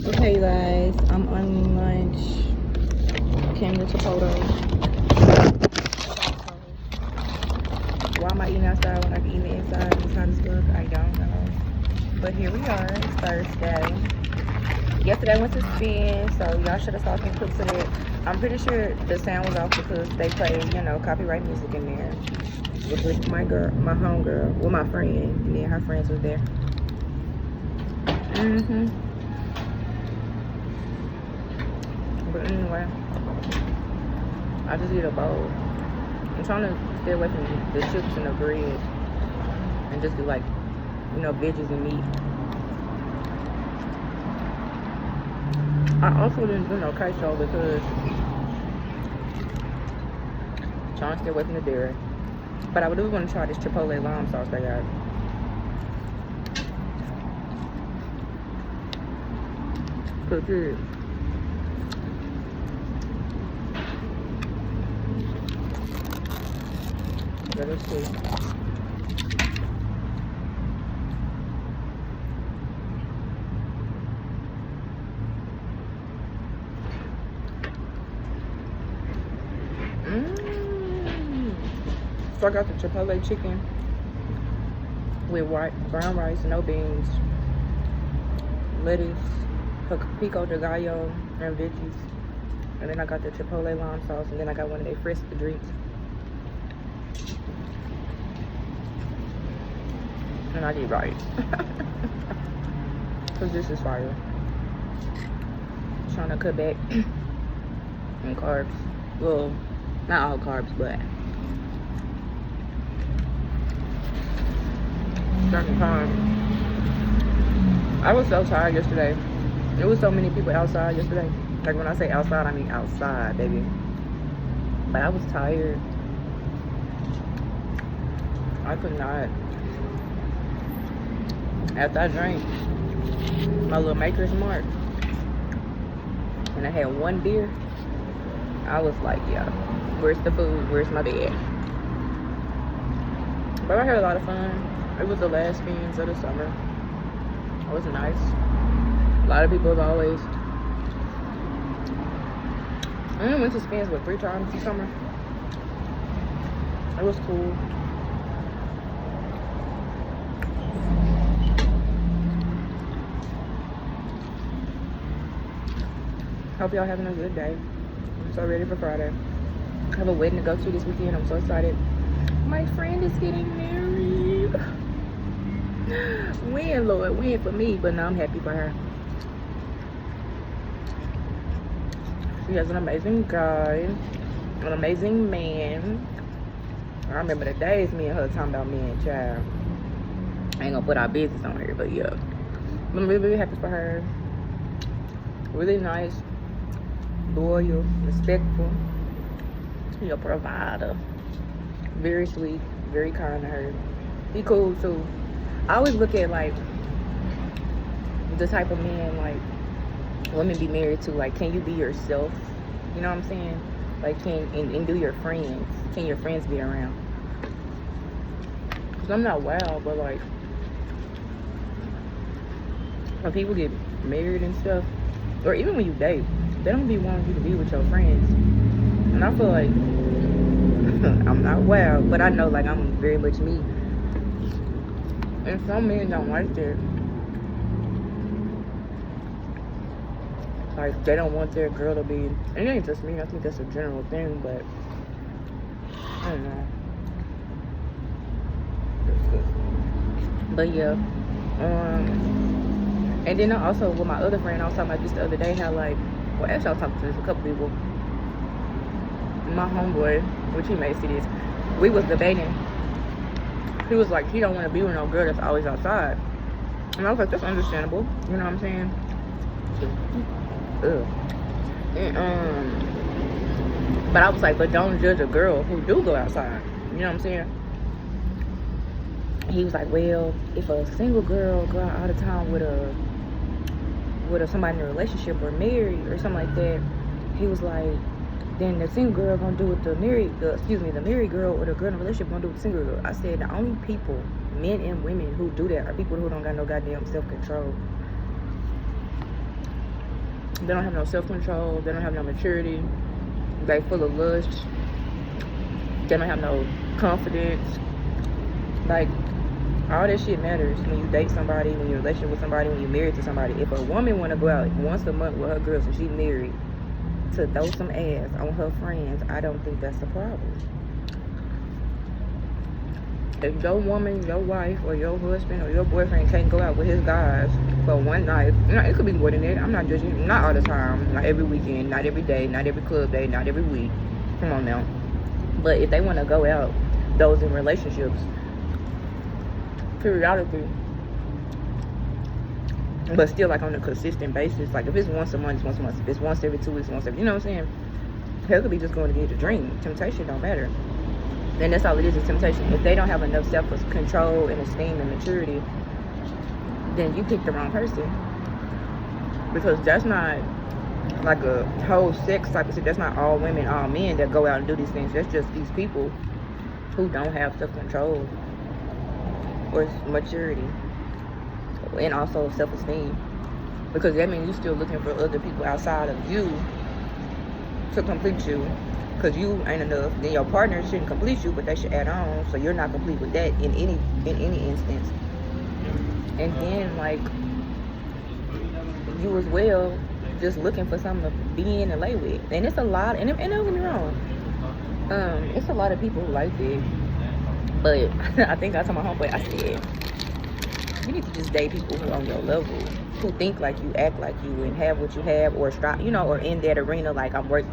Okay, you guys, I'm on lunch. Came to Chipotle. Why am I eating outside when I can eat it inside? It's hot as fuck. I don't know. But here we are. It's Thursday. Yesterday I went to spin, so y'all should have saw some clips of it. I'm pretty sure the sound was off because they play, copyright music in there. With my girl, my homegirl, well, my friend. Me and her friends was there. But anyway, I just eat a bowl. I'm trying to stay away from the chips and the bread and just do like, veggies and meat. I also didn't do no queso because I'm trying to stay away from the dairy. But I do want to try this Chipotle lime sauce they got. Good. Let us see. So I got the Chipotle chicken with brown rice, no beans, lettuce, pico de gallo, and veggies. And then I got the Chipotle lime sauce, and then I got one of their fresca drinks. And I did right. Because this is fire. Trying to cut back on carbs. Well, not all carbs, but certain carbs. I was so tired yesterday. There was so many people outside yesterday. Like when I say outside, I mean outside, baby. But I was tired. I could not. After I drank my little Maker's Mark and I had one beer, I was like, yeah, where's the food? Where's my bed? But I had a lot of fun. It was the last spins of the summer. It was nice. A lot of people as always. I only went to spins 3 times this summer. It was cool. Hope y'all having a good day. I'm so ready for Friday. I have a wedding to go to this weekend. I'm so excited. My friend is getting married. Win, Lord, win for me, but now I'm happy for her. She has an amazing guy, an amazing man. I remember the days me and her talking about me and child. I ain't gonna put our business on here, but yeah. I'm really, really happy for her. Really nice, loyal, respectful, provider. Very sweet, very kind to her. He cool too. I always look at like the type of men like women be married to. Like, can you be yourself? You know what I'm saying? Like, and do your friends? Can your friends be around? Cause I'm not wild, but like when people get married and stuff, or even when you date, they don't be wanting you to be with your friends. And I feel like I'm not wild, but I know like I'm very much me. And some men don't like that. Like, they don't want their girl to be, and it ain't just me, I think that's a general thing, but I don't know. But yeah, and then I also, with my other friend, I was talking about this the other day, how like, well actually I was talking to this a couple people. My homeboy, which he may see this, we was debating. He was like, he don't want to be with no girl that's always outside. And I was like, that's understandable. You know what I'm saying? Ugh. And, but I was like, but don't judge a girl who do go outside. You know what I'm saying? He was like, well, if a single girl go out all the time with somebody in a relationship or married or something like that, he was like, then the single girl gonna do what the married girl or the girl in a relationship gonna do with the single girl. I said the only people, men and women, who do that are people who don't got no goddamn self-control. They don't have no self-control. They don't have no maturity. They full of lust. They don't have no confidence. Like, all that shit matters when you date somebody, when you're in a relationship with somebody, when you're married to somebody. If a woman want to go out once a month with her girls and she's married to throw some ass on her friends, I don't think that's a problem. If your woman, your wife, or your husband, or your boyfriend can't go out with his guys for one night, it could be more than that. I'm not judging. Not all the time. Not every weekend. Not every day. Not every club day. Not every week. Come on now. But if they want to go out, those in relationships, periodically, but still like on a consistent basis. Like if it's once a month, it's once a month. If it's once every 2 weeks, once every, you know what I'm saying? Hell, could be just going to get a drink. Temptation don't matter. And that's all it is temptation. If they don't have enough self-control and esteem and maturity, then you picked the wrong person. Because that's not like a whole sex type of shit. That's not all women, all men that go out and do these things. That's just these people who don't have self-control or maturity and also self-esteem. Because that means you're still looking for other people outside of you to complete you. Because you ain't enough, then your partner shouldn't complete you, but they should add on. So you're not complete with that in any instance. And then like you as well, just looking for something to be in and lay with. And it's a lot, and don't get me wrong, it's a lot of people who like that. But I think I told my homeboy, I said, you need to just date people who are on your level, who think like you, act like you, and have what you have, or strive, or in that arena. Like I'm working.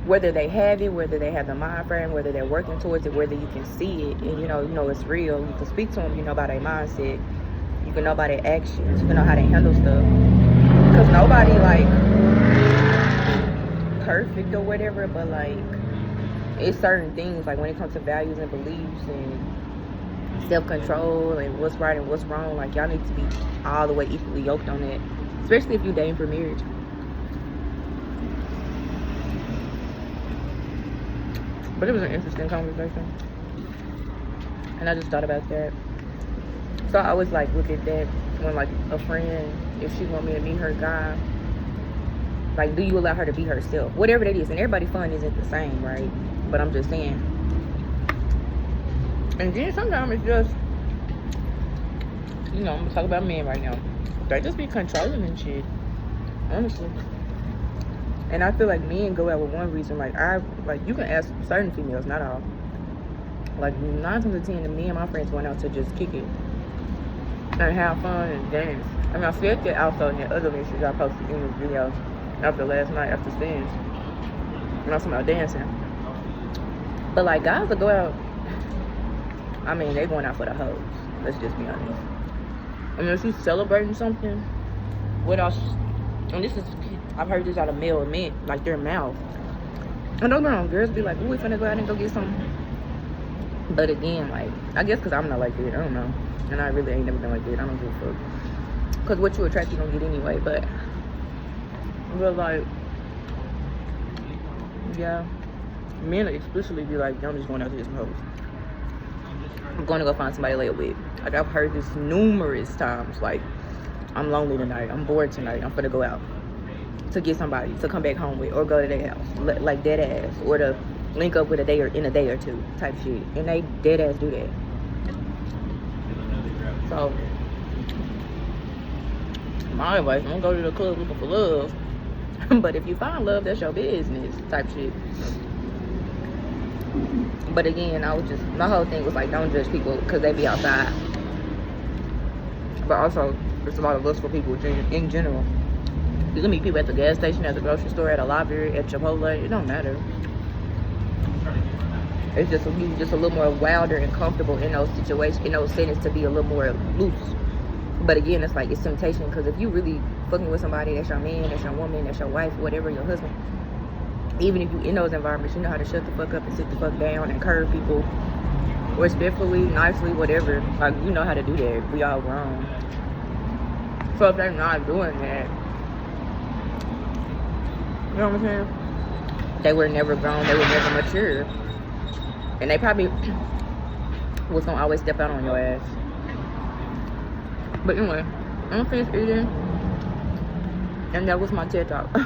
Whether they have it, whether they have the mind frame, whether they're working towards it, whether you can see it, and you know it's real. You can speak to them, you know about their mindset, you can know about their actions, you can know how they handle stuff. Because nobody like perfect or whatever, but like it's certain things like when it comes to values and beliefs and self-control and what's right and what's wrong, like y'all need to be all the way equally yoked on that, especially if you're dating for marriage. But it was an interesting conversation. And I just thought about that. So I always like look at that when like a friend, if she want me to meet her guy, like do you allow her to be herself? Whatever that is. And everybody's fun isn't the same, right? But I'm just saying. And then sometimes it's just, I'm gonna talk about men right now. They just be controlling and shit. Honestly. And I feel like men go out with one reason. Like you can ask certain females, not all. Like 9 times out of 10, the me and my friends going out to just kick it and have fun and dance. I mean, I said that also in the other messages I posted in the video after last night after spins. And I was talking about dancing. But like guys that go out, I mean, they going out for the hoes. Let's just be honest. I mean, if you celebrating something, what else? And this is, I've heard this out of male men, like their mouth. And don't get me wrong, girls be like, ooh, we finna go out and go get some. But again, like, I guess because I'm not like that, I don't know. And I really ain't never been like that, I don't give a fuck. Because what you attract, you don't get anyway, but like, yeah. Men explicitly be like, I'm just going out to get some hoes. I'm going to go find somebody to lay with. Like, I've heard this numerous times, like, I'm lonely tonight, I'm bored tonight, I'm finna go out to get somebody to come back home with, or go to their house, like dead ass, or to link up with in a day or two type shit. And they dead ass do that. So my advice, don't go to the club looking for love. But if you find love, that's your business type shit. But again, my whole thing was like, don't judge people because they be outside. But also, there's a lot of lustful people in general. You can meet people at the gas station, at the grocery store, at a library, at Chipotle. It don't matter. It's just you just a little more wilder and comfortable in those situations, in those settings, to be a little more loose. But again, it's like, it's temptation, because if you really fucking with somebody, that's your man, that's your woman, that's your wife, whatever, your husband, even if you in those environments, you know how to shut the fuck up and sit the fuck down and curve people respectfully, nicely, whatever. Like, you know how to do that. We all grown. So if they're not doing that, you know what I'm saying? They were never grown, they were never mature. And they probably was gonna always step out on your ass. But anyway, I'm gonna finish eating. And that was my TED talk.